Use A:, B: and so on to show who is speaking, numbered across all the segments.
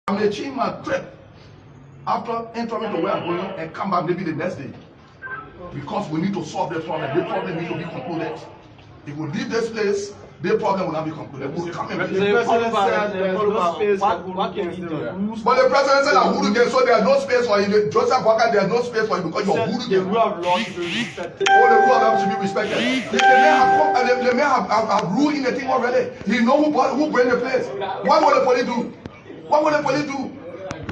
A: I'm going to change my trip after entering to where I'm going and come back maybe the next day. Because we need to solve the problem. The problem needs to be concluded. If we leave this place, the problem will not be concluded. We'll come and
B: the president said there's no space what can be done?
A: But the president said that hooligan, so there's no space for you. Joseph Walker, there's no space for you because you're hooligan.
B: The rule of law should be respected.
A: Oh, the rule of law should be respected. The man have ruled in the thing already. He know who bring the place. What will the police do? What will the police do?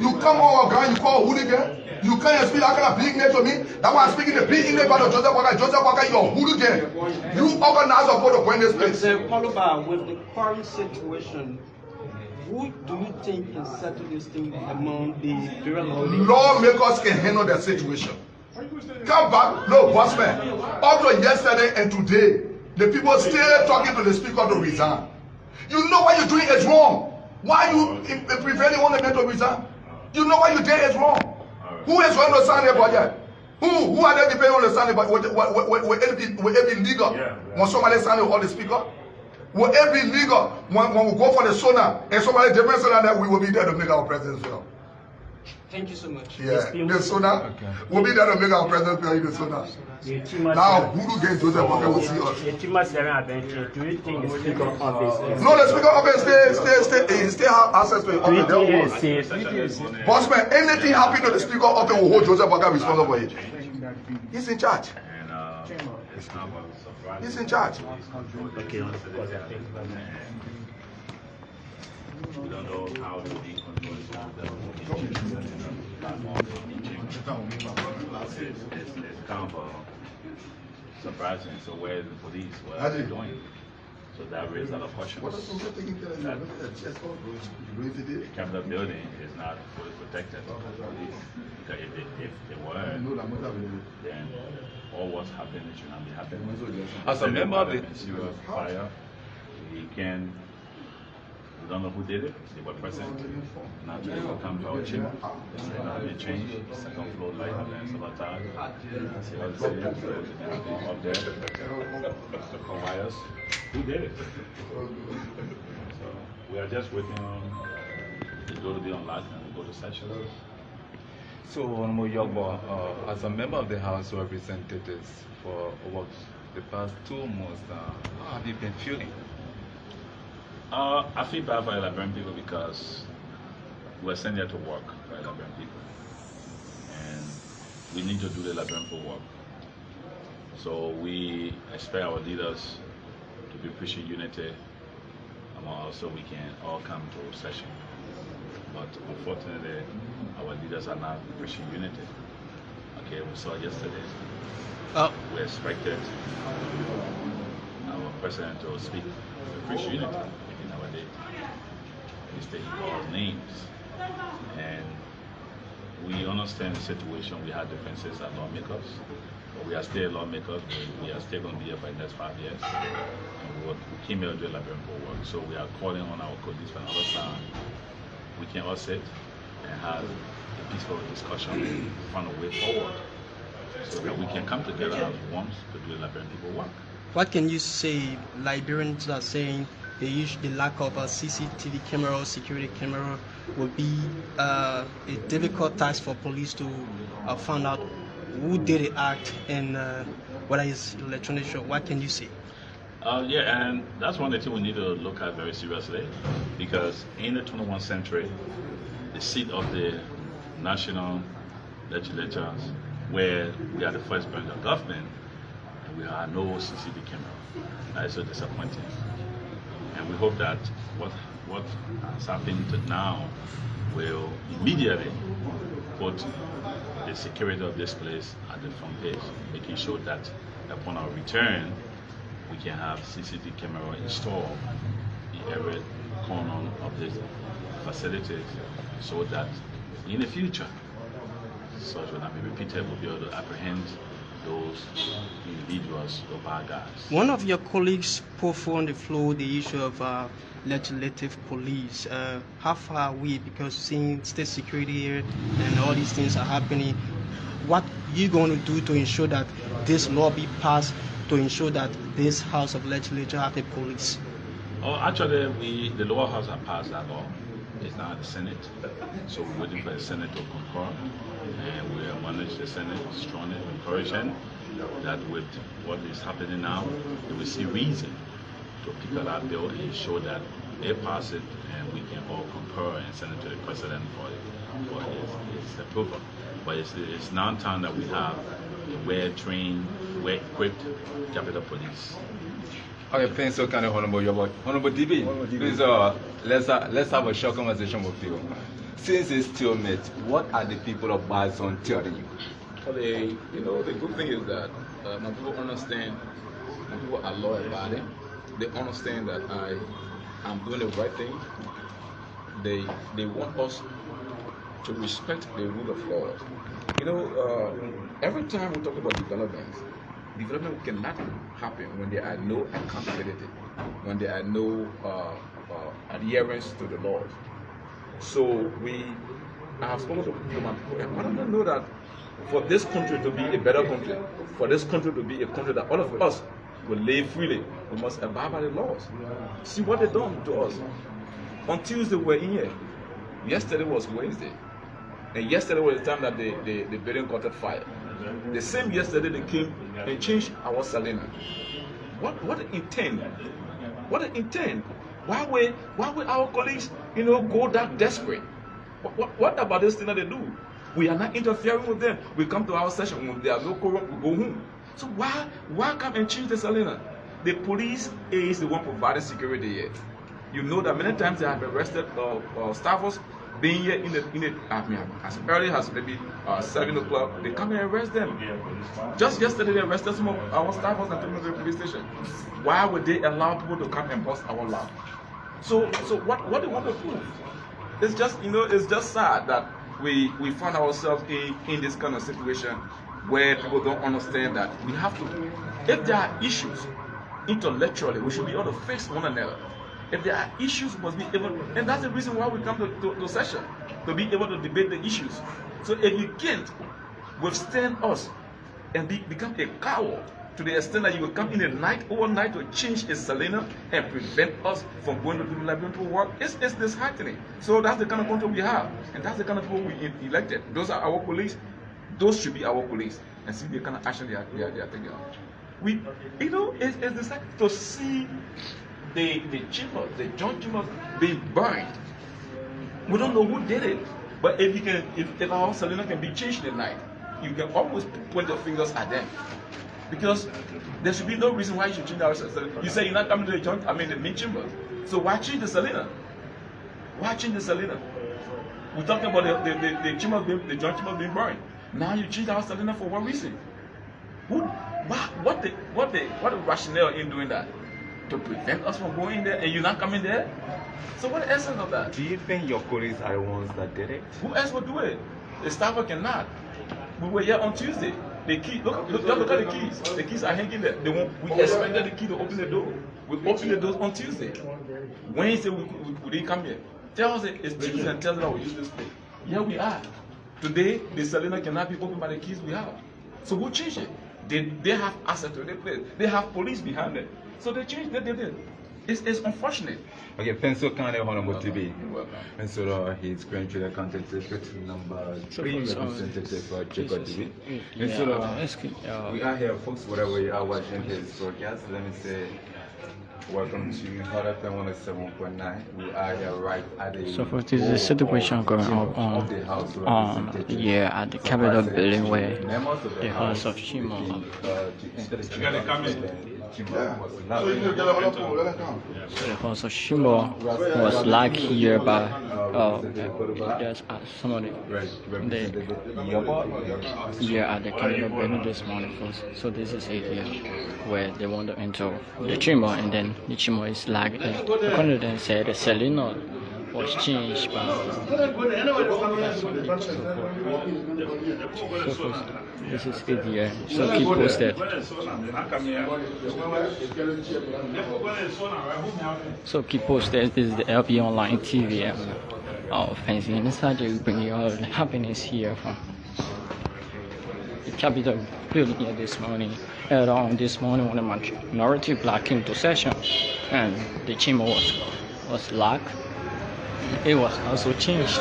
A: You come on our ground, you call a hooligan. You can't speak that kind of big name to me. That's why I'm speaking the big English about Joseph Walker. Joseph Walker, you're a hooligan. You organize a put in this place.
B: With the current situation, who do you think can settle this thing among the various lawmakers?
A: Lawmakers can handle the situation. Come back, no, bossman. Up to yesterday and today, the people still talking to the speaker to resign. You know what you're doing is wrong. Why you prevailing on the man to resign? You know what you did is wrong. Who is going to sign the budget? Who are they depending on the signing budget? Will it be legal when somebody sign all the speaker? Will it be legal when we go for the sonar and somebody different sonar that we will be there to make our president feel?
B: Thank you so much.
A: Yeah, the sonar. We'll be there to make our president feel in the sonar. Now, who do get Joseph Walker will see us?
C: Do you think the speaker of his
A: No, the speaker of it still have access to it. Bossman, anything happen to the speaker of it will hold Joseph Walker responsible for it. He's in charge. He's in charge.
C: Okay,
D: we don't know how to be it's kind of surprising. So where is the police? What are they doing? So that raises a lot of questions. The Capitol building is not fully protected by the police. Because if they were, then all what's happening should not be happening.
E: As a member of the
D: serious fire, we don't know who did it. They were present. Now they will come to our chamber. They change. Second floor light and sabotage. See what they say. Up there. The wires. Who did it? So we are just waiting on the door to be unlocked and we go to session.
E: So, Honorable Yogbo, as a member of the House of Representatives for over the past 2 months, how have you been feeling?
D: I feel bad for Liberian people because we're sent here to work for Liberian people. And we need to do the Liberian people work. So we expect our leaders to be preaching unity, and also we can all come to session. But unfortunately, our leaders are not preaching unity. Okay, we saw yesterday. We expected our president to speak to preach unity. Nowadays, he calls names, and we understand the situation. We have differences as lawmakers, but we are still lawmakers. We are still going to be here for the next 5 years. And we came here to do Liberian work, so we are calling on our colleagues from the other side. We can all sit and have a peaceful discussion, find a way forward, so that we can come together as one to do the Liberian people work.
B: What can you say? Liberians are saying the lack of a CCTV camera or security camera will be a difficult task for police to find out who did the act and whether it's electronic. What can you say?
D: Yeah, and that's one of the things we need to look at very seriously, because in the 21st century, the seat of the national legislatures, where we are the first branch of government, and we have no CCTV camera. That is so disappointing. And we hope that what has happened to now will immediately put the security of this place at the front page, making sure that upon our return, we can have CCTV camera installed in every corner of this facility, so that in the future, such will not be repeated, we'll be able to apprehend those individuals or bad guys.
B: One of your colleagues put on the floor the issue of legislative police. How far are we? Because seeing state security here and all these things are happening, what are you going to do to ensure that this law be passed, to ensure that this House of Legislature have a police?
D: Oh, actually, the lower house has passed that law. is now the Senate. So we're waiting for the Senate to concur, and we manage the Senate strongly encouraging that with what is happening now, they will see reason to pick up that bill and show that they pass it, and we can all concur and send it to the president for his approval. But it's now time that we have a well-trained, well-equipped Capitol Police.
E: Okay, thanks so kind of Honorable DB. Please, let's have a short conversation with you. Since it's still met, what are the people of Bison telling you?
F: Well, the good thing is that when people understand, when people are loyal about it, they understand that I'm doing the right thing. They want us to respect the rule of law. Every time we talk about development cannot happen when there are no accountability, when there are no adherence to the laws. So I have spoken to my people, and I don't know that for this country to be a better country, for this country to be a country that all of us will live freely, we must abide by the laws. See what they done to us. On Tuesday we were in here. Yesterday was Wednesday. And yesterday was the time that the building caught fire. The same yesterday they came and changed our Salina. What an intent? What an intent? Why will our colleagues, go that desperate? What about this thing that they do? We are not interfering with them. We come to our session when there are no quorum, we go home. So why come and change the Salina? The police is the one providing security here. You know that many times they have arrested staffers being here as early as maybe 7 o'clock. They come and arrest them. Just yesterday they arrested some of our staffers and took them to the police station. Why would they allow people to come and bust our lab? So what they want to prove? It's just it's just sad that we find ourselves in this kind of situation where people don't understand that we have to, if there are issues intellectually, we should be able to face one another. If there are issues, we must be able, and that's the reason why we come to session, to be able to debate the issues. So if you can't withstand us and become a coward to the extent that you will come in the night, overnight, to change a Salina and prevent us from going to do the laboratory work, it's disheartening. So that's the kind of country we have, and that's the kind of people we elected. Those are our police. Those should be our police, and see the kind of action they are taking. It's like to see the chambers, the joint chambers being burned. We don't know who did it, but if our Salina can be changed at night, you can always point your fingers at them, because there should be no reason why you should change our Salina. You say you're not coming to the main chamber, so why change the Salina? Why change the Salina? We're talking about the chambers the joint chambers being burned. Now you change our Salina for what reason? What the rationale in doing that? To prevent us from going there, and you're not coming there? So what the essence of that?
E: Do you think your police are the ones that did it?
F: Who else would do it? The staffer cannot. We were here on Tuesday. The key, look at the keys. The keys are hanging there. We expected the key to open the door. We opened the doors on Tuesday. Wednesday we didn't come here. Tell us it's Tuesday and tell us that we use this place. Here we are. Today the Salina cannot be opened by the keys we have. So who changed it? They have access to the place. They have police behind them. So they changed. They did. It's unfortunate.
E: Okay, thanks so kindly, Honorable TB. And so he's currently the contact number 3 representative for Jacob TB. And so we are here, folks, whatever you are watching this broadcast. Let me say welcome to Hot FM 107.9. We are here right at the
G: so for this is a situation going on at the Capitol building where the house of Chimo so the house of Shimo was like here by there's somebody here at the Capitol building this morning first. So this is it here where they want to enter the Chimo, and then the Chimo is like according to them said the Salina was changed by this is it here. So keep posted. So keep posted. This is the LP Online TV. Fancy inside you bring you all the happiness here from the Capitol building here this morning. This morning when the minority black came to session and the chamber was locked. it was also changed.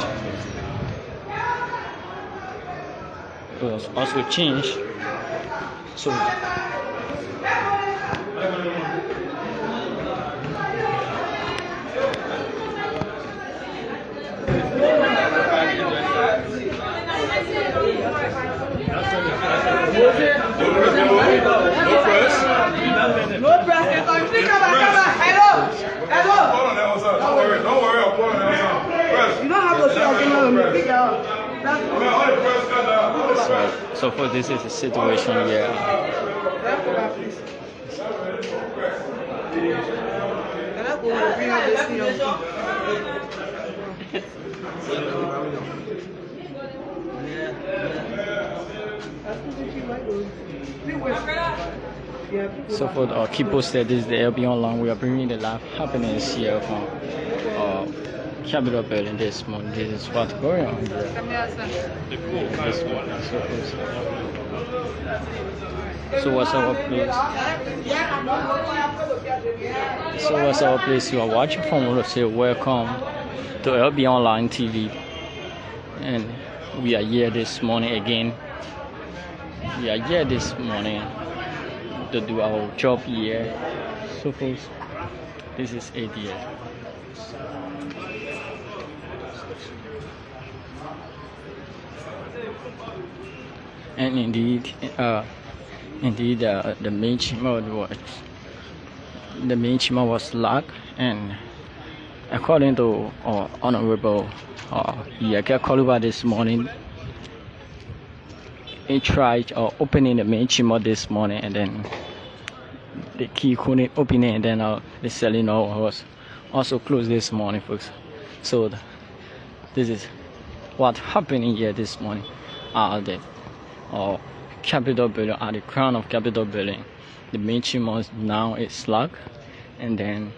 G: It was also changed. So
H: No press. Hello.
A: Don't worry, I'll put on that.
H: You don't have to say again when you pick up.
G: so for this is a situation here.
H: Can I go bring up this video?
G: So for the keep posted, this is the LB Online. We are bringing the live happenings here from Capitol Building this morning. This is what's going on here. This morning. So what's our place? So what's our place? You are watching from. We will say welcome to LB Online TV, and we are here this morning again. We are here this morning to do our job here. So folks, this is it here. And indeed, the main chamber was locked, and according to Honorable Yaka Koluba this morning, he tried opening the main chamber this morning, and then the key couldn't open it, and then the selling was also closed this morning, folks. So this is what happening here this morning at the Capitol Building, at the crown of Capitol Building. The main chamber now is locked, and then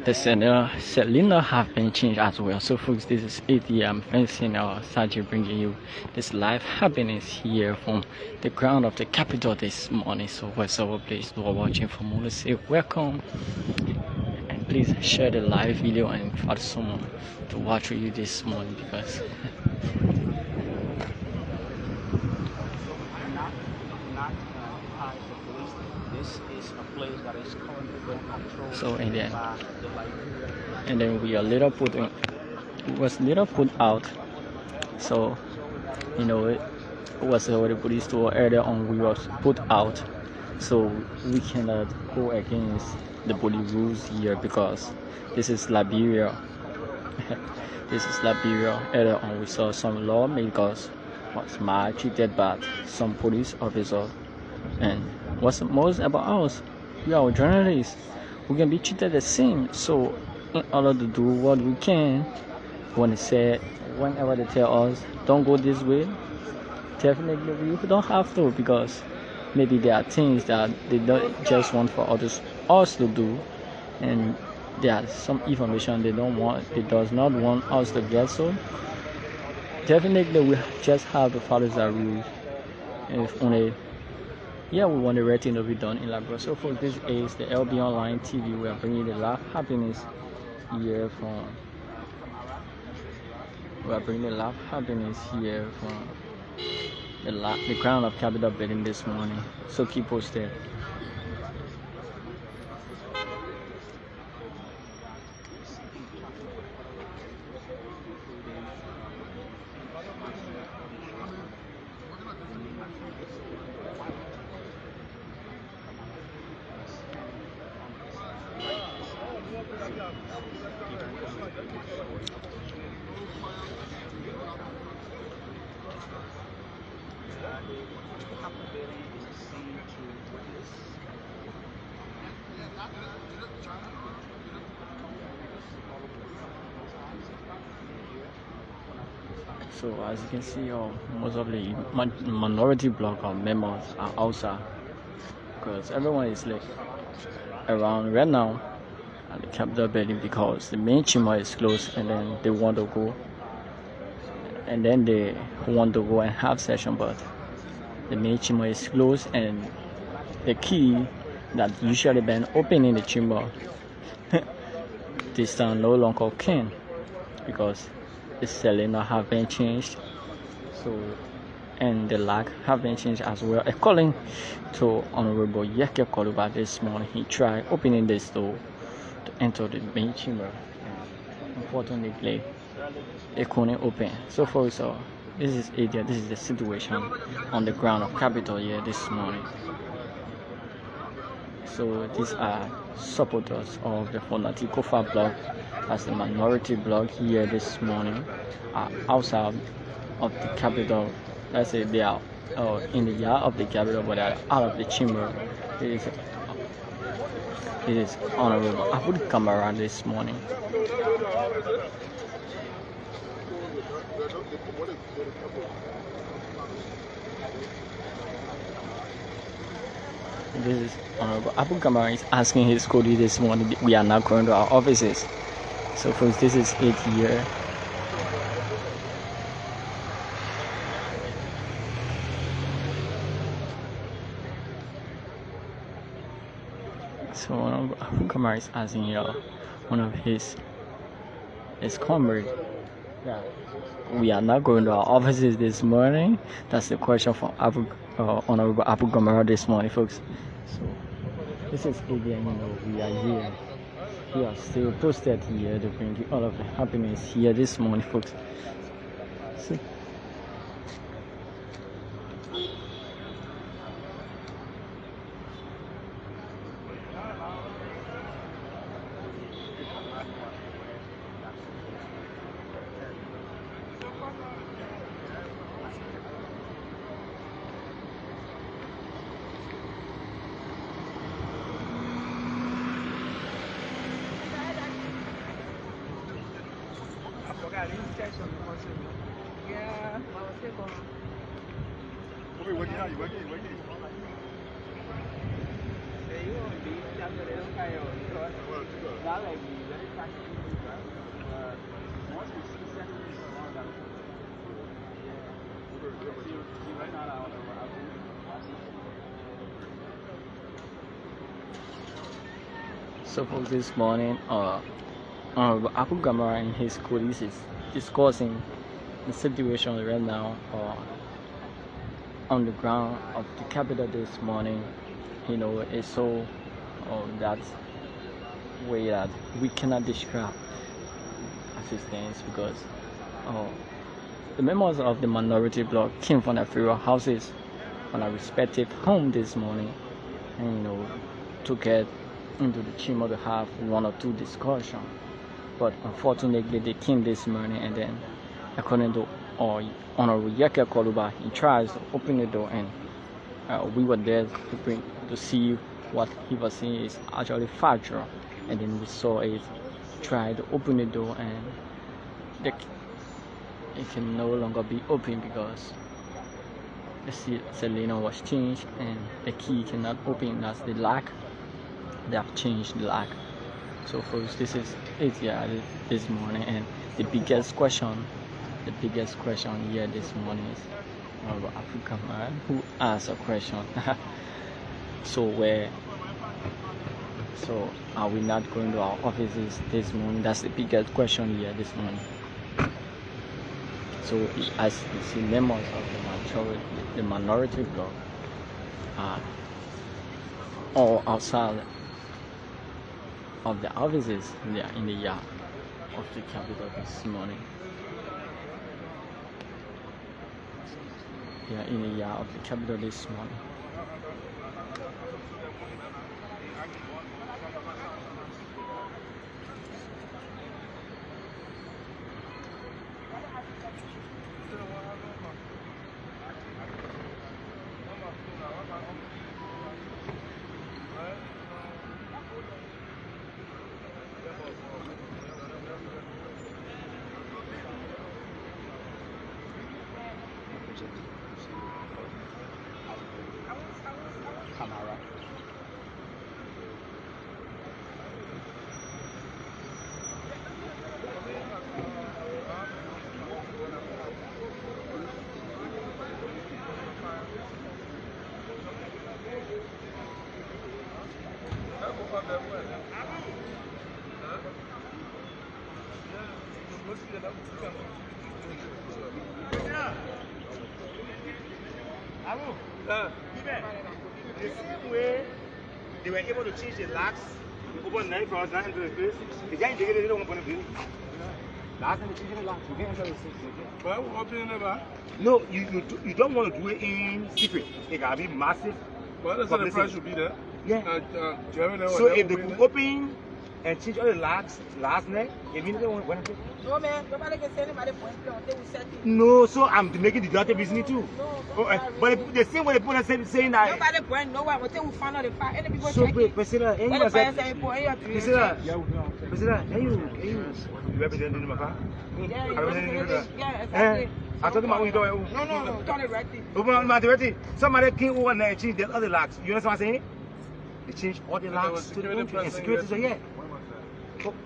G: the cylinder have been changed as well. So folks, this is it here. I'm facing Sajid bringing you this live happenings here from the ground of the Capitol this morning. So what's our place you are watching from? I want to say welcome, and please share the live video and invite someone to watch with you this morning, because this is a place that is currently being controlled. So and then we are little put out. So it was the police told earlier on, we was put out, so we cannot go against the police rules here, because this is Liberia. This is Liberia. Earlier on we saw some lawmakers was maltreated by some police officers, and what's most about us, we are journalists, we can be treated the same. So in order to do what we can, whenever they tell us don't go this way, definitely we don't have to, because maybe there are things that they don't just want for us to do, and there are some information they does not want us to get. So definitely we just have to follow the rules. If only we want the right thing to be done in Liberia. So for this is the LB Online TV. We are bringing the live happiness here from. We are bringing the live happiness here from the ground of Capitol Building this morning. So keep posted. So as you can see, most of the minority bloc members are outside, because everyone is like around right now at the Capitol Building, because the main chamber is closed, and then they want to go, and have session, but the main chamber is closed, and the key that usually been open in the chamber this time no longer can, because the cylinder have been changed. So, and the lock have been changed as well. According to Honorable Yeke Koluba this morning, he tried opening this door to enter the main chamber. Unfortunately, they couldn't open. So far, so this is the situation on the ground of Capitol here this morning. So these are supporters of the Fonatikofa bloc, as the minority bloc here this morning, outside of the Capitol. Let's say they are in the yard of the Capitol, but they are out of the chamber. It is Honorable Abu Kamara this morning. This is Honorable Abu Kamara is asking his colleague this morning. We are now going to our offices. So folks, this is it here. So Honorable Abu Kamara is asking one of his comrades. Yeah. We are not going to our offices this morning. That's the question from Honorable Abu Kamara this morning, folks. So this is again, we are here. We are still posted here to bring you all of the happiness here this morning, folks. So, so for this morning, Abu Kamara and his colleagues is discussing the situation right now on the ground of the Capitol this morning. It's so that way that we cannot describe assistance, because the members of the minority bloc came from their various houses, from their respective home this morning, and to get into the chamber to have one or two discussions. But unfortunately, they came this morning, and then according to Honorable Yeke Koluba, he tries to open the door, and we were there to see what he was saying is actually factual. And then we saw it try to open the door, and it can no longer be open because the cylinder was changed and the key cannot open. That's the lock. They have changed the lock. So folks, this is it here this morning, and the biggest question here this morning is Honorable African man who asked a question. So are we not going to our offices this morning? That's the biggest question here this morning. So as you see, members of the minority bloc are all outside of the offices. They are in the yard of the Capitol this morning. They are in the yard of the Capitol this morning.
C: The same way they were able to change the locks over 9 for us, 900 place, the guy they don't want to do it. Last time they changed the locks, you can't enter the system. Well, what do you know? No, you don't want to do it in secret. It gotta be massive. Well, that's what the price should be there. Yeah. So if they could open and change all the locks last night, immediately when
H: No, man, nobody can say anybody point blank until we set it.
C: no, so I'm making the daughter business too. But the same way the people are saying that.
H: Nobody point no one until we find out the fact. Any people
C: So,
H: check it.
C: President,
H: When the fire say point, you have to
C: President, can you represent the Maka?
H: Yeah,
C: I represent the
H: yeah, exactly.
C: I told him what we do.
H: No, turn it right there.
C: Open my directive. Somebody came over and changed the other locks. You understand what I'm saying? They changed all the locks to the country and security. So yeah.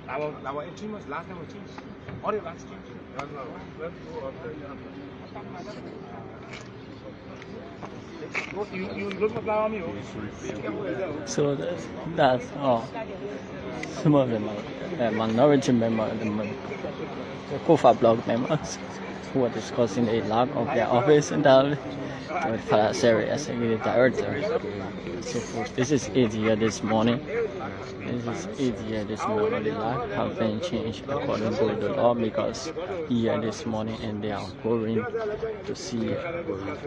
C: Our instruments last time we changed. All the locks changed. You look for flower me.
G: So that's all. Some of them are minority members, the COFA bloc members, who are discussing the lack of their office entirely with Father Seri as executive director. So forth. This is 8 years this morning. This is 8 years this morning. The law have been changed according to the law because here this morning and they are going to see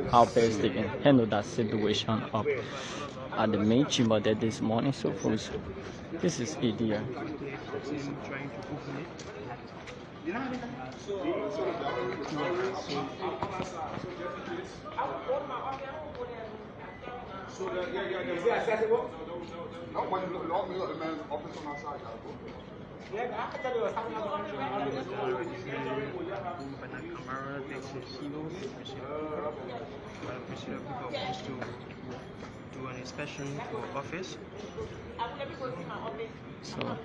G: how best they can handle that situation up at the main chamber there this morning. So forth. This is 8 years.
A: So is it accessible? No, when you lock me up, the man's office on my side.
B: Do an inspection for office.
G: So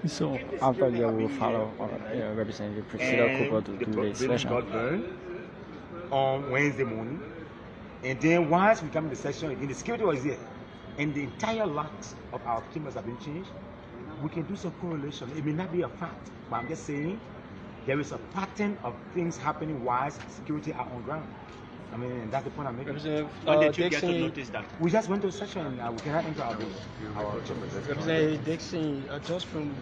G: So after they will follow Representative Priscilla Cooper to do the inspection.
C: Got burned on Wednesday morning, and then once we come to the session again, the security was there, and the entire locks of our chambers have been changed. We can do some correlation. It may not be a fact, but I'm just saying there is a pattern of things happening whilst security are on ground. I mean, that's the point I'm making.
B: When did you get to notice that?
C: We just went to a session and we cannot enter our chambers.
B: Representative Dixon, just from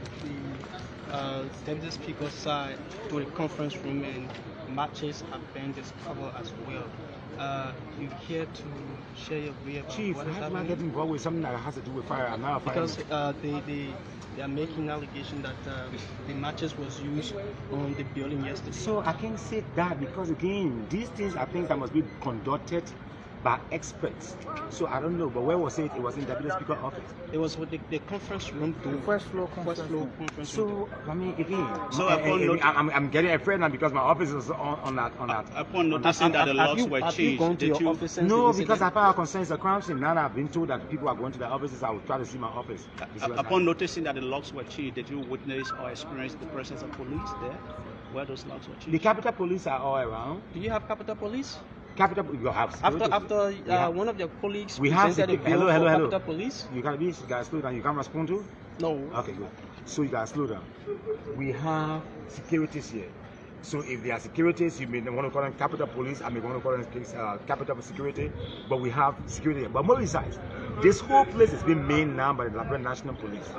B: the Deputy Speaker's side to the conference room, and matches have been discovered as well. You care to share your view about
C: Chief,
B: what
C: I
B: is
C: have not
B: happening?
C: get involved with something that has to do with fire. I'm not a fireman.
B: Because they are making allegation that the matches was used on the building yesterday.
C: So I can't say that because again, these things are things that must be conducted by experts. So I don't know, but where was it? It was in the Deputy Speaker office.
B: It was with the conference room.
C: The first floor conference room. So I mean, again,
B: so
C: I'm getting afraid now because my office is on that.
B: Upon noticing that the locks were changed, did you?
C: No, because I felt concerns the crime scene. Now that I've been told that people are going to the offices, I will try to see my office.
B: Upon noticing that the locks were changed, did you witness or experience the presence of police there? Where those locks were changed?
C: The Capitol Police are all around.
B: Do you have Capitol Police?
C: Capital, you have
B: after one of your colleagues
C: we have
B: presented a bill for Capitol Police.
C: You gotta slow down. You can't respond to?
B: No.
C: Okay, good. So you gotta slow down. We have securities here. So if there are securities, you may want to call them Capitol Police. I may want to call them Capitol Security. But we have security here. But more besides, this whole place is being manned now by the Liberia National Police.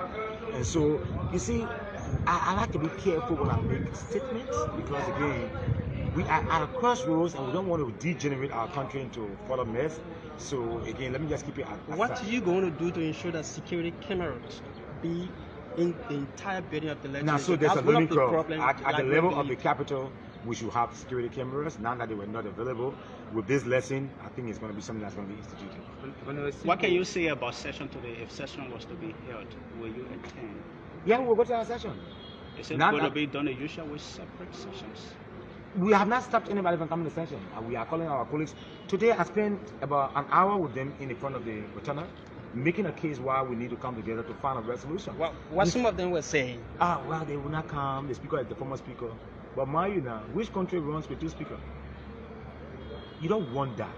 C: And so you see, I like to be careful when I make statements because again, we are at a crossroads and we don't want to degenerate our country into further mess. So again, let me just keep it at
B: What are you going to do to ensure that security cameras be in the entire building of the legislature?
C: Now, so there's a learning curve. At the level of the Capitol, we should have security cameras. Now that they were not available, with this lesson, I think it's going to be something that's going to be instituted.
B: What can you say about session today? If session was to be held, will you attend?
C: Yeah, we'll go to our session.
B: Is it going to be done as usual with separate sessions?
C: We have not stopped anybody from coming to session. We are calling our colleagues. Today I spent about an hour with them in the front of the rotunda, making a case why we need to come together to find a resolution.
B: What some of them were saying?
C: Well, they will not come. The speaker is the former speaker. But mind you now, which country runs with two speakers? You don't want that.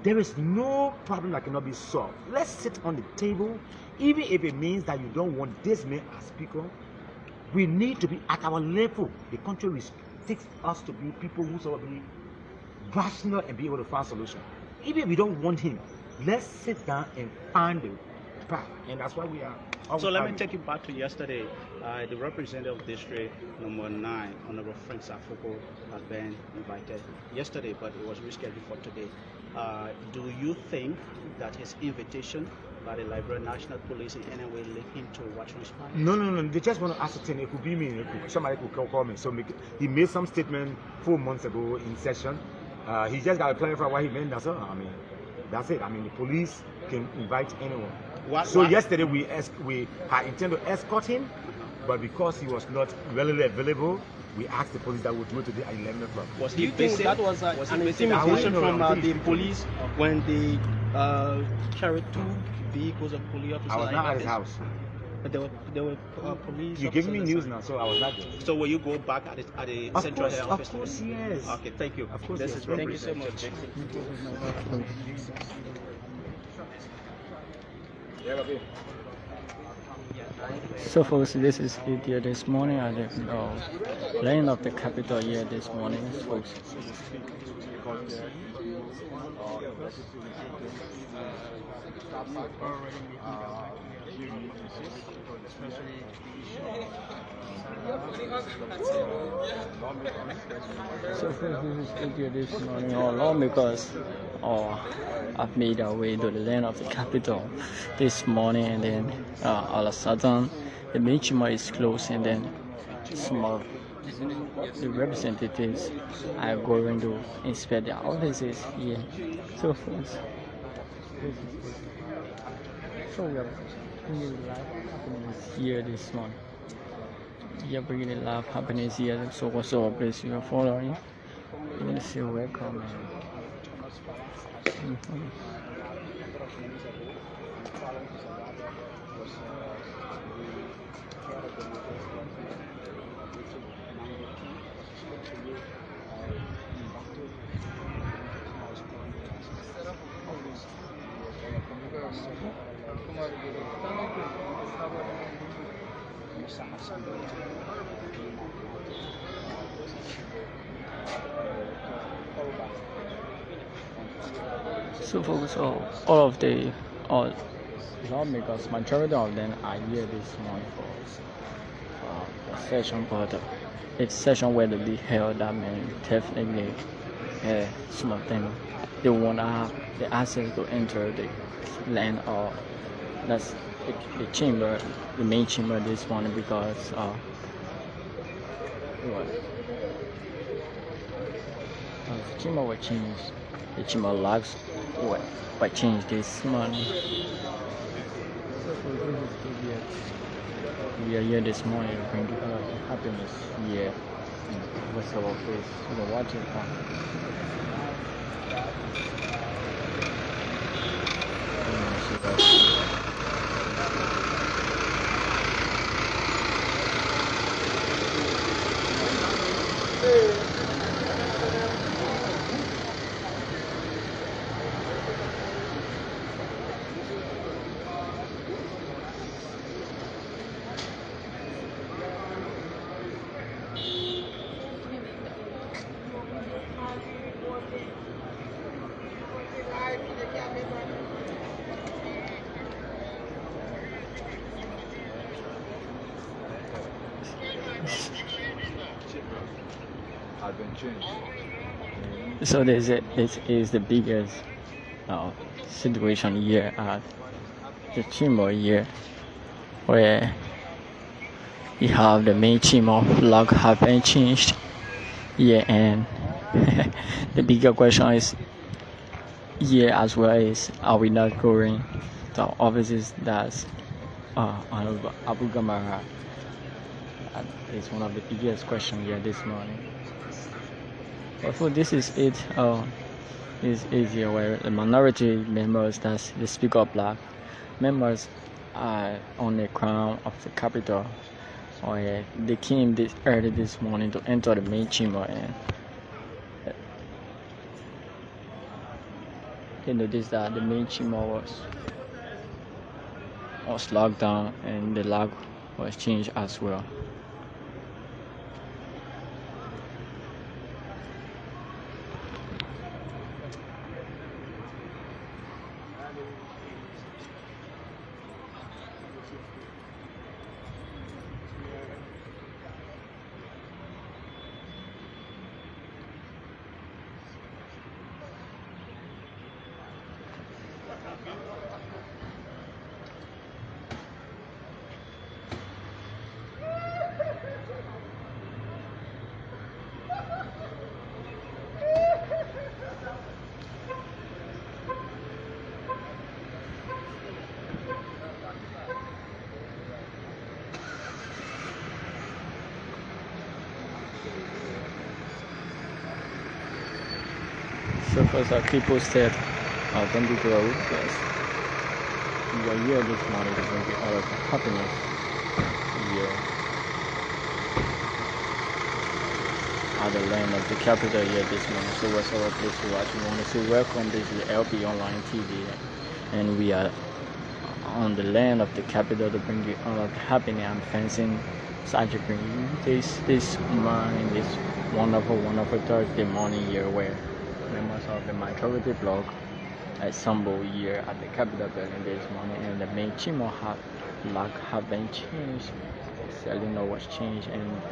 C: There is no problem that cannot be solved. Let's sit on the table, even if it means that you don't want this man as speaker. We need to be at our level. The country expects us to be people who sort of be rational and be able to find solution. Even if we don't want him, let's sit down and find the path. And that's why we are.
I: So let me take you back to yesterday. The representative of District Number 9, Honorable Frank Safoko, has been invited yesterday, but it was rescheduled for today. Do you think that his invitation by the Liberia National Police in any way led him to what transpired?
C: No. They just want to ascertain. It could be me. Somebody could call me. So he made some statement 4 months ago in session. He just got to clarify what he meant. That's all. I mean, that's it. I mean, the police can invite anyone. Yesterday we had intended to escort him, but because he was not readily available, we asked the police that would go today at 11 o'clock.
B: Do you think that was an intimidation from the police when they carried 2 vehicles of police officers?
C: I was not at his house.
B: But there were police.
C: You're giving me news now, so I was not there.
I: So will you go back at the central head office?
C: Of course, yes.
I: Okay, thank you.
C: Of course,
I: this
C: yes.
I: is
B: Thank you so much.
G: So folks, this is it here this morning at the line of the capital here this morning, folks. So folks, this is it here this morning all along because I've made our way to the land of the capital this morning, and then all of a sudden the main chamber is closed, and then some of the representatives are going to inspect the offices here. So folks, so we are bringing live happenings here this morning. We are bringing live happenings here. So whatsoever place you are following, you will say welcome. So folks, all of the lawmakers, majority of them are here this morning for the session, but it's session where they'll be held. That means definitely some of them they want to have the access to enter the land, or that's the chamber, the main chamber this morning, because the chamber will change. The chamber locks what changed this morning. We are here this morning to bring happiness here in West of our place. We're watching So this is the biggest situation here at the chamber here, where you have the main chamber lock have been changed here, and the bigger question is here as well is, are we not going to offices that's Abu Gamara? It's one of the biggest questions here this morning. But for this is it, is easier where the minority members, that's the Speaker of Black members, are on the ground of the capital, Oh yeah, they came this early this morning to enter the main chamber, and they noticed that the main chamber was locked down and the lock was changed as well. So first our people said, thank you to our witness. We are here this morning to bring you all of the happiness here at the land of the capital here this morning. So what's our place to watch? We want to say welcome, this is LP Online TV, and we are on the land of the capital to bring you all of the happiness and fencing. Such a bring you this morning, this wonderful Thursday morning here where members of the majority bloc assembled here at the Capitol building this morning, and the main chamber lock have been changed. The cylinder was changed, and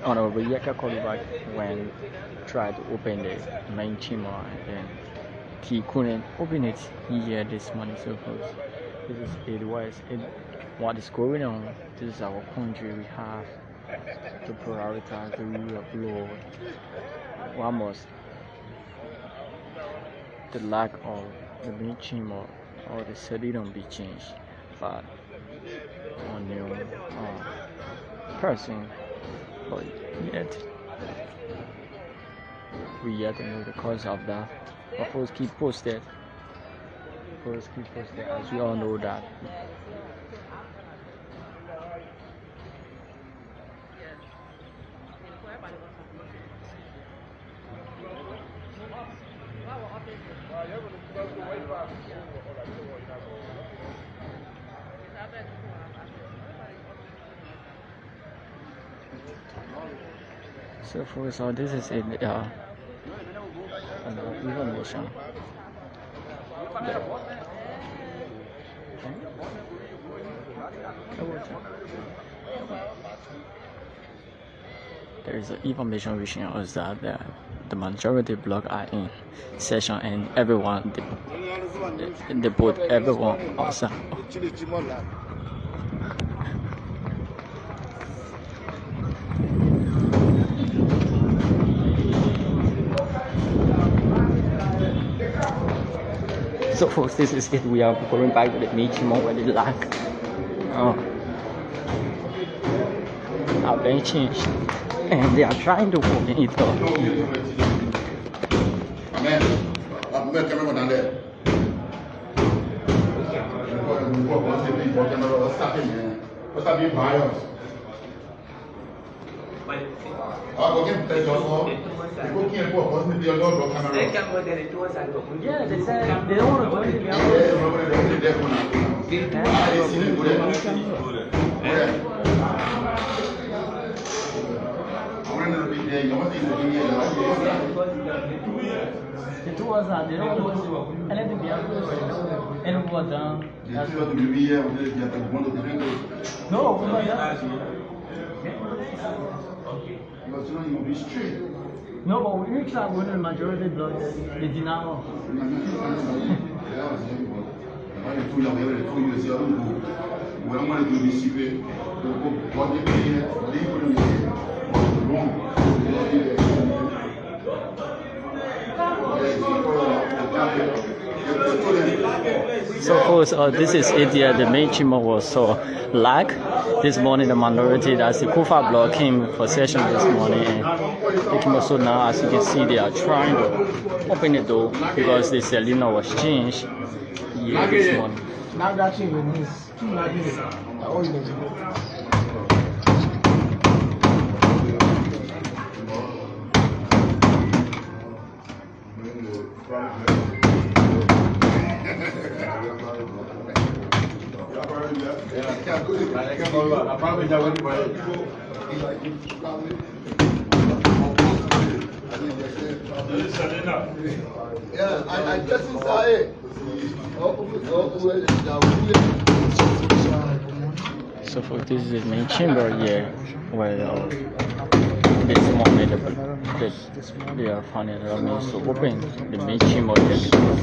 G: Honorable Yeka Kolibak when tried to open the main chamber, and then he couldn't open it here this morning. So folks, what is going on. This is our country. We have to prioritize the rule of law. Almost the lack of the main chamber or the city don't be changed, but on new person, but yet we yet to know the cause of that. Of course, keep posted. As we all know that. So this is it. Information. There is information reaching us that the majority bloc are in session, and everyone they put everyone outside. So folks, this is it. We are going back to the meeting where the lack have been changed, and they are trying to open it up. Yeah, they said they don't want to go into the the two was that they don't want to and then the and we were done. No, we were done. No, but we reached out with the majority bloc, the denial. So folks, this is it here. The main chamber was so lack this morning. The minority, that's the Kufa bloc, came for session this morning, and they came also now. As you can see, they are trying to open the door because the cylinder was changed here this morning.
H: Now that change means
A: Yeah, I just inside.
G: So for this is the main chamber here where this morning they are finding the means to open the main chamber here because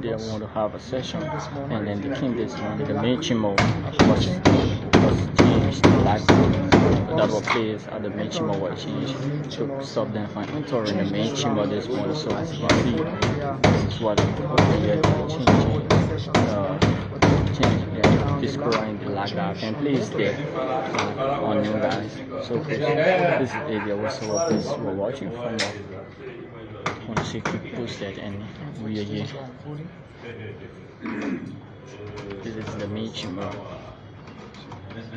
G: they want to have a session, and then they came this morning. The main chamber was changed, the lights that were placed at the main chamber were changed to stop them from entering the main chamber this morning. So as you can see, this is what they're changing, destroying the light that can place there on you guys. So this is the area where some of us were watching from. Want to see quick post that, and we are here. This is the main chamber.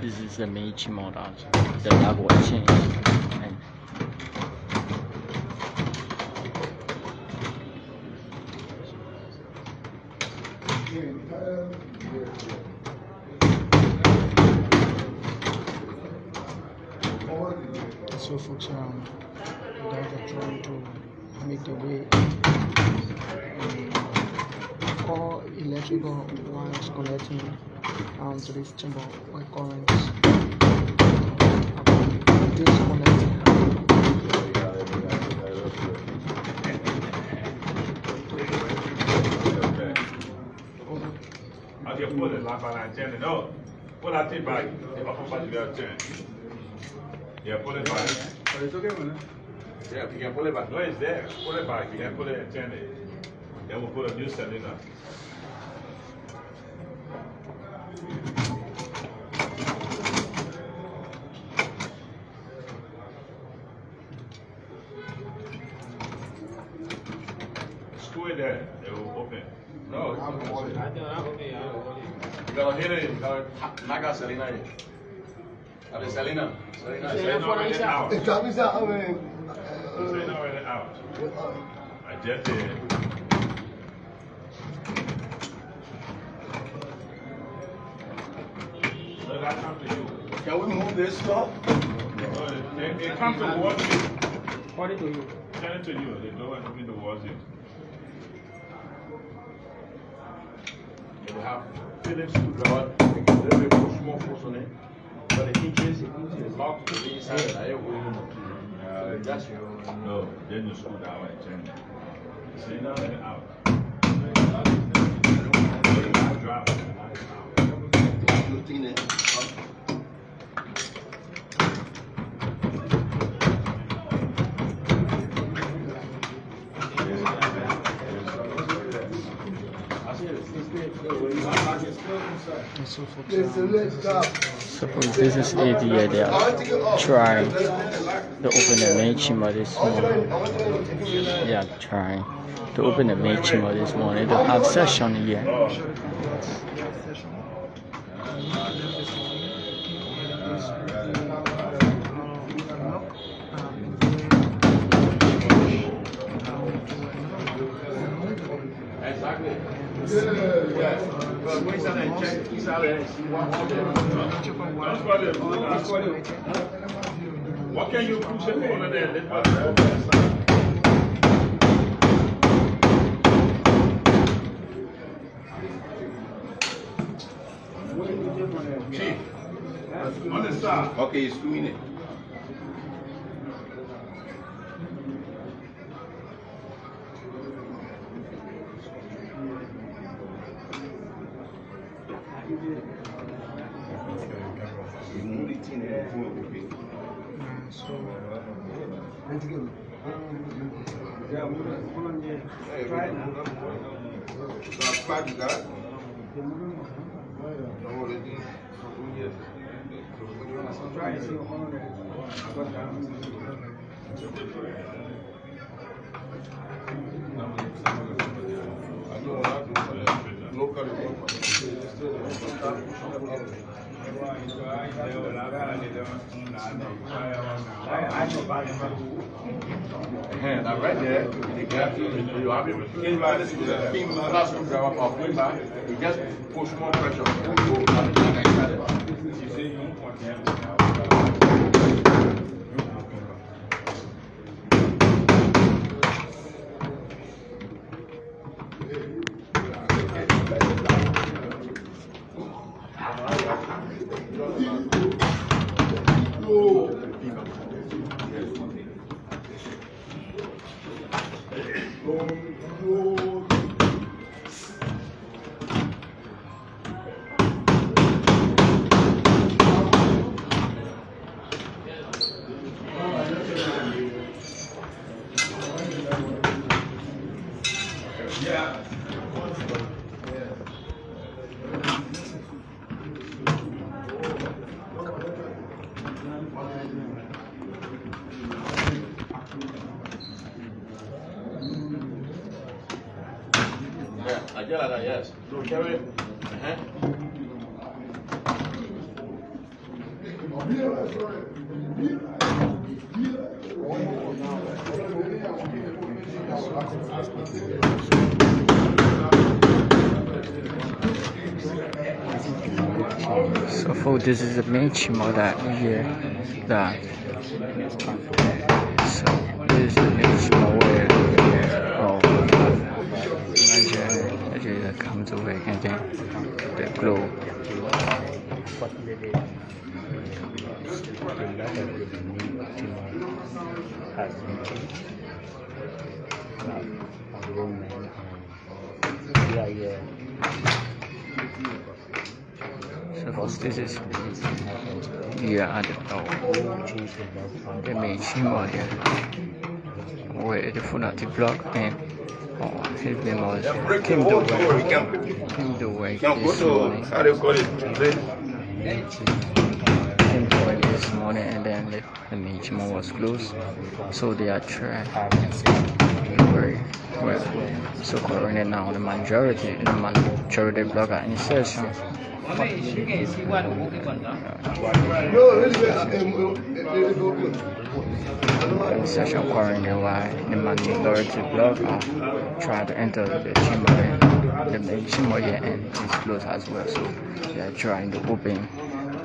G: This is the main chamber that the light was changed.
J: So folks, guys are trying to make the way. All electrical wires connecting to this chamber where currents disconnecting.
D: Yeah, pull it back. But it's okay, man. Yeah, if you can pull it back. No, it's there. Pull it back. You can pull it and turn it. Then we'll put a new cylinder. Screw it there. It will open. No, it's not. You gotta hit it. You gotta knock out cylinder. Selena. Already out. Selena already out. I just did. So that comes to you. Can we move this stuff? It comes towards you. Point it to you. Turn it to you. The door and open towards you. You will have Phillips screwdriver. There will be a small force on it. But the hinges is locked to the inside. No, then you screw down and turn it. So you now let it out. Drop it.
G: So this is the idea they are trying to open the main chamber this morning. They are trying to open the main chamber this morning. They have session here.
D: What can you push it over there? Chief, on the side. Okay, you're screwing it. Local
F: Now right there, the gap, you have it. Last screwdriver of windbag, you just push more pressure. Yes. So carry it.
G: So for this is the main chimo that here that so this is the main chimo where Nigeria comes over and then the globe. So first this is at the main chimo there where the phonetic block and his name was came to work this morning.
F: How do you call it?
G: Came to work this morning and then the main chimo was closed, so they are trying so currently now the majority block are in session. Session currently why the majority block are trying to enter the chamber and the main chamber here and it's closed as well, so they are trying to open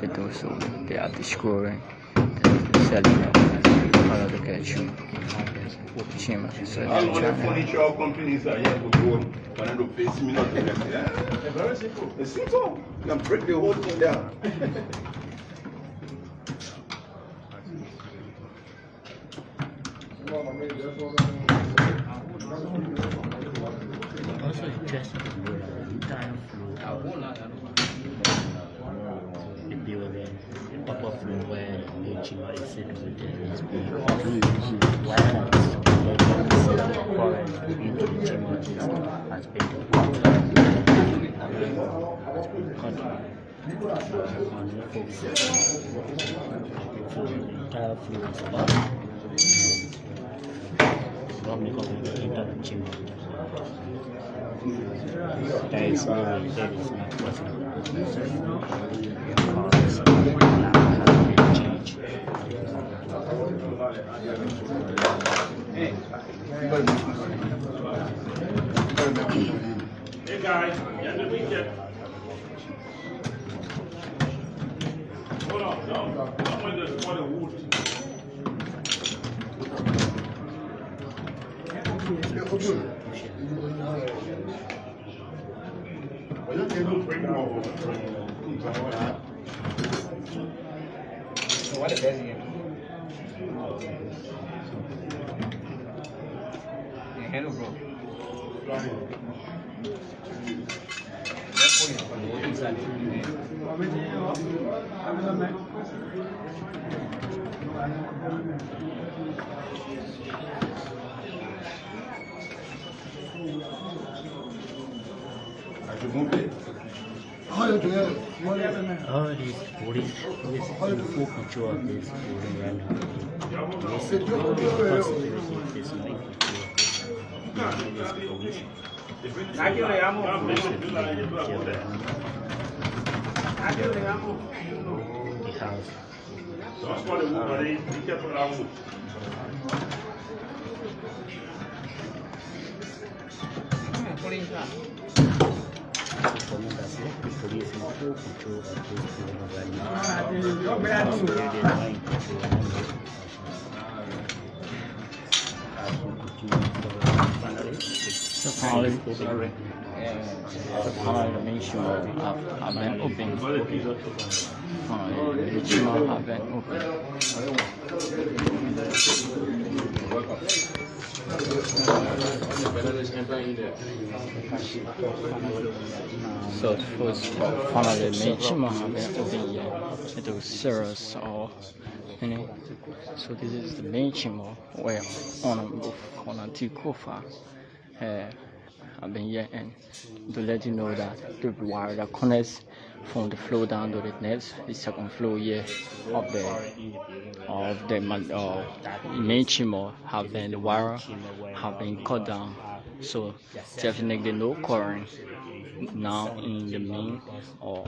G: the door, so they are destroying the selling of the kitchen chamber. So they are trying
F: furniture companies are here to go and to pay similar to them. Yeah? Very simple. It's simple. You can break the whole thing down.
K: Also, just the entire floor, the building, the upper floor where the chima is sitting with the into the chima has been so the entire floor is about normally enter the chimney. There is not possible because change.
D: Hey guys, end of the weekend. Hold on, no. I'm going to for the wood.
C: So what is that here? Hello, bro.
K: All these police in full control of this building right now. Yes, the possibility is not in control of this police. House. For members, the police in full control of this building right now. They are in control
G: finally, the main chimney have been open. The chimney have been open. So first, finally, the main chimney have been open here. It was serious or any. So this is the main chimney where on a Tikofa. I've been here and to let you know that the wire that connects from the floor down to the next, the second floor here of the main chimney have been the wire have been cut down. So definitely no current now in the main or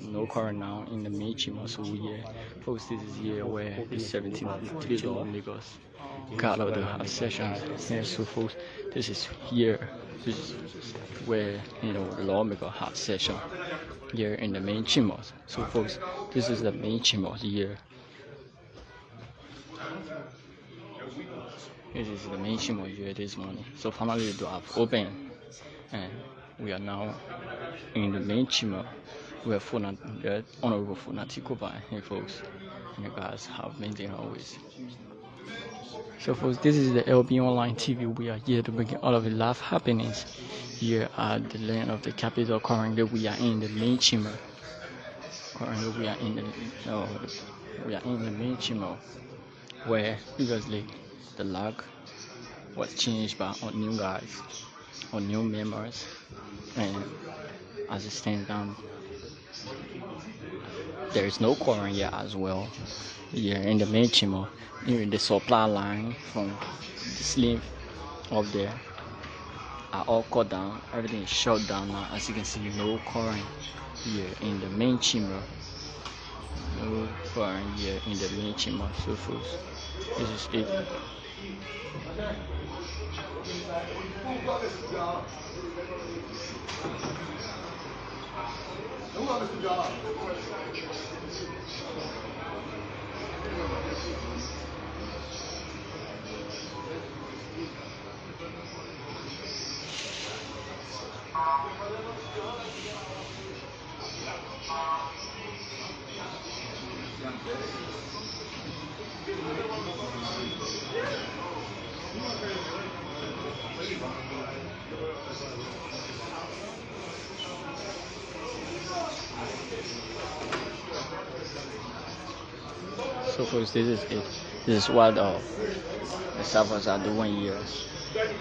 G: no current now in the main chimney. So here, folks, this is here where the 17th District of Lagos got out the session. And so folks, this is here. This is where the lawmaker have session here in the main chambers. So folks, this is the main chambers here. This is the main chamber here this morning. So finally the door have opened and we are now in the main chamber where the Honorable Funatikoba and folks and you guys have maintained always. So folks, this is the LB Online TV. We are here to bring all of the live happenings here at the land of the capital. Currently we are in the main chamber. Currently we are in the main chamber where previously the lock was changed by our new guys or new members, and as it stands down there is no current here as well here in the main chamber. Here in the supply line from the sleeve up there are all cut down. Everything is shut down now. As you can see, no current here in the main chamber. No current here in the main chamber. So folks, this is it. So folks, this is it. This is what the servers are doing here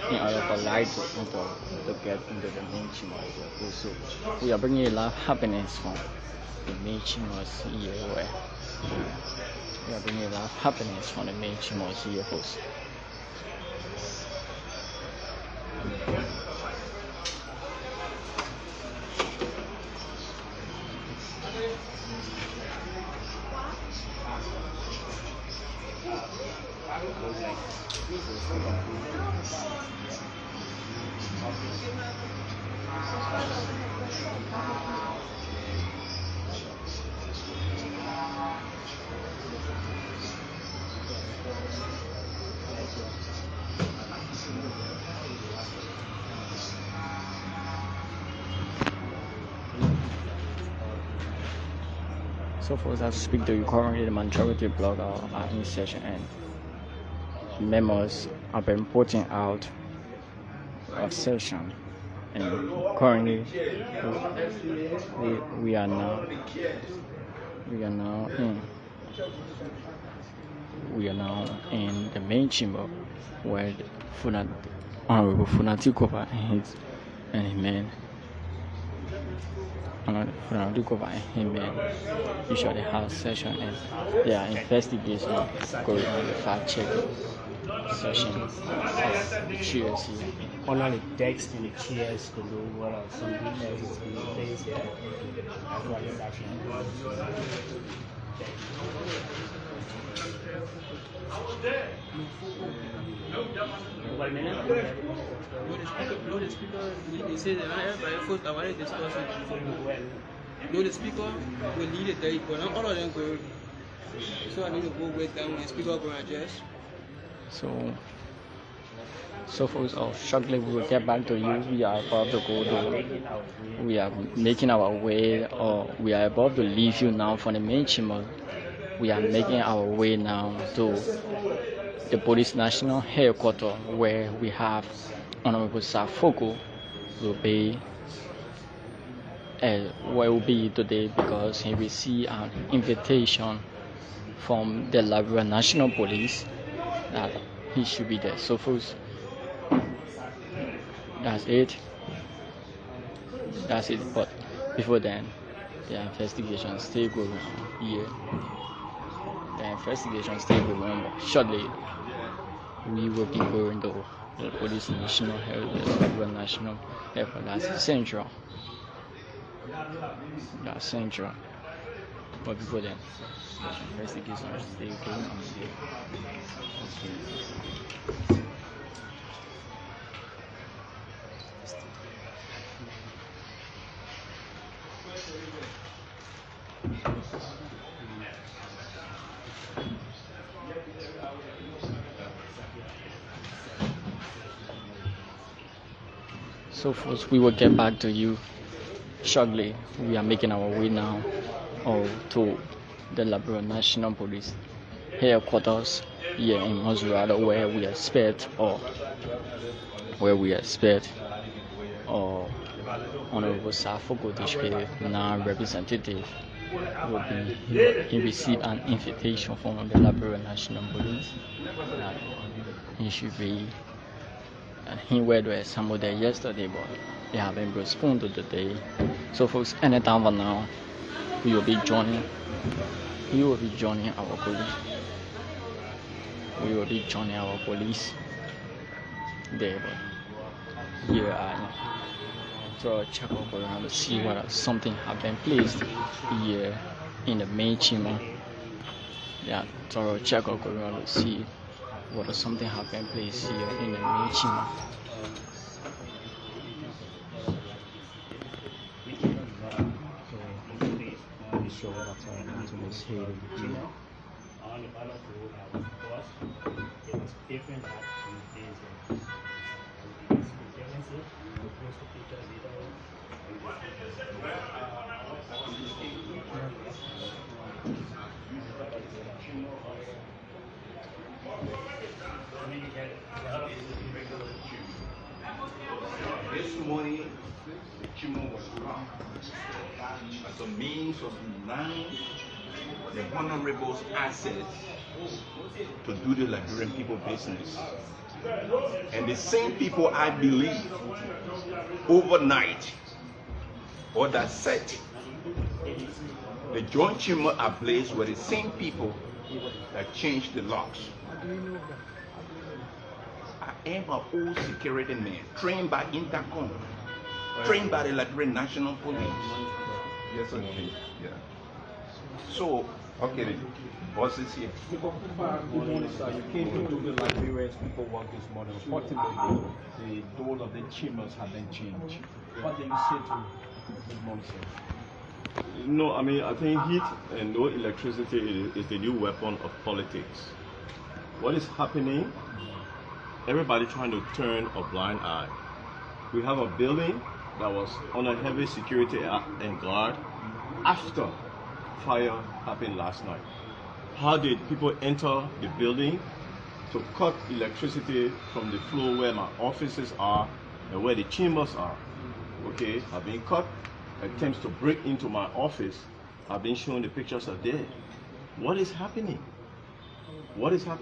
G: in order for light to get into the main chambers. So we are bringing a lot of happiness from the main chambers here. We are bringing a lot of happiness from the main chambers here, folks. So for that speak to you, currently the majority bloc are in session and members have been putting out of session, and currently we are now in the main chamber where Honorable Funatikoba and his men usually have session, and they are investigation going on the fact checking session of the chairs here.
K: Only the decks and the chairs to do what something else is being placed here. That's what is actually.
L: The speaker, they say that everybody first I want to discuss it. The speaker will lead it there, but not all of them go. So I need to go with them when the speaker go address.
G: So folks, shortly we will get back to you. We are about to go to, we are making our way, or we are about to leave you now from the main chamber. We are making our way now to the Police National Headquarters, where we have Honorable Safoko will be where will be today, because he received an invitation from the Liberia National Police that he should be there. So folks, that's it. But before then, the investigation still going on here. The investigation still going on, but shortly we will be going to the Police National Headquarters. That's central. That's central. But before then, the investigation still going on here. Okay. So first, we will get back to you shortly. We are making our way now to the Liberia National Police Headquarters here in Masurado, where we expect Honorable Safoko District now representative will be. He received an invitation from the Liberia National Police that he should be. And he were there somewhere there yesterday, but they haven't responded today. So folks, anytime from now, we will be joining our police. We will be joining our police there, but here I so check up around to see whether something have been placed here in the main chamber. Yeah, thorough check up around to see whether something have been placed here in the main chamber.
K: Show that to this here. On the ballot road, of course, it was different at days.
M: This morning, the chimo was wrong. As a means of denying the honorable's access to do the Liberian people business. And the same people, I believe, overnight, or that set the joint chamber ablaze were the same people that changed the locks. I am an old security man, trained by Intercom, trained by the Liberian National Police. Yes, okay. Yeah. So, okay, boss is here.
N: Good morning, sir. You came to do the Liberians people work this morning. Unfortunately, the door of the chambers have been changed. What do you say to good morning, sir?
O: No, I mean, I think heat and no electricity is the new weapon of politics. What is happening? Everybody trying to turn a blind eye. We have a building that was under heavy security and guard after fire happened last night. How did people enter the building to cut electricity from the floor where my offices are and where the chambers are? Okay, have been cut. Attempts to break into my office have been shown. The pictures are there. What is happening? What is happening?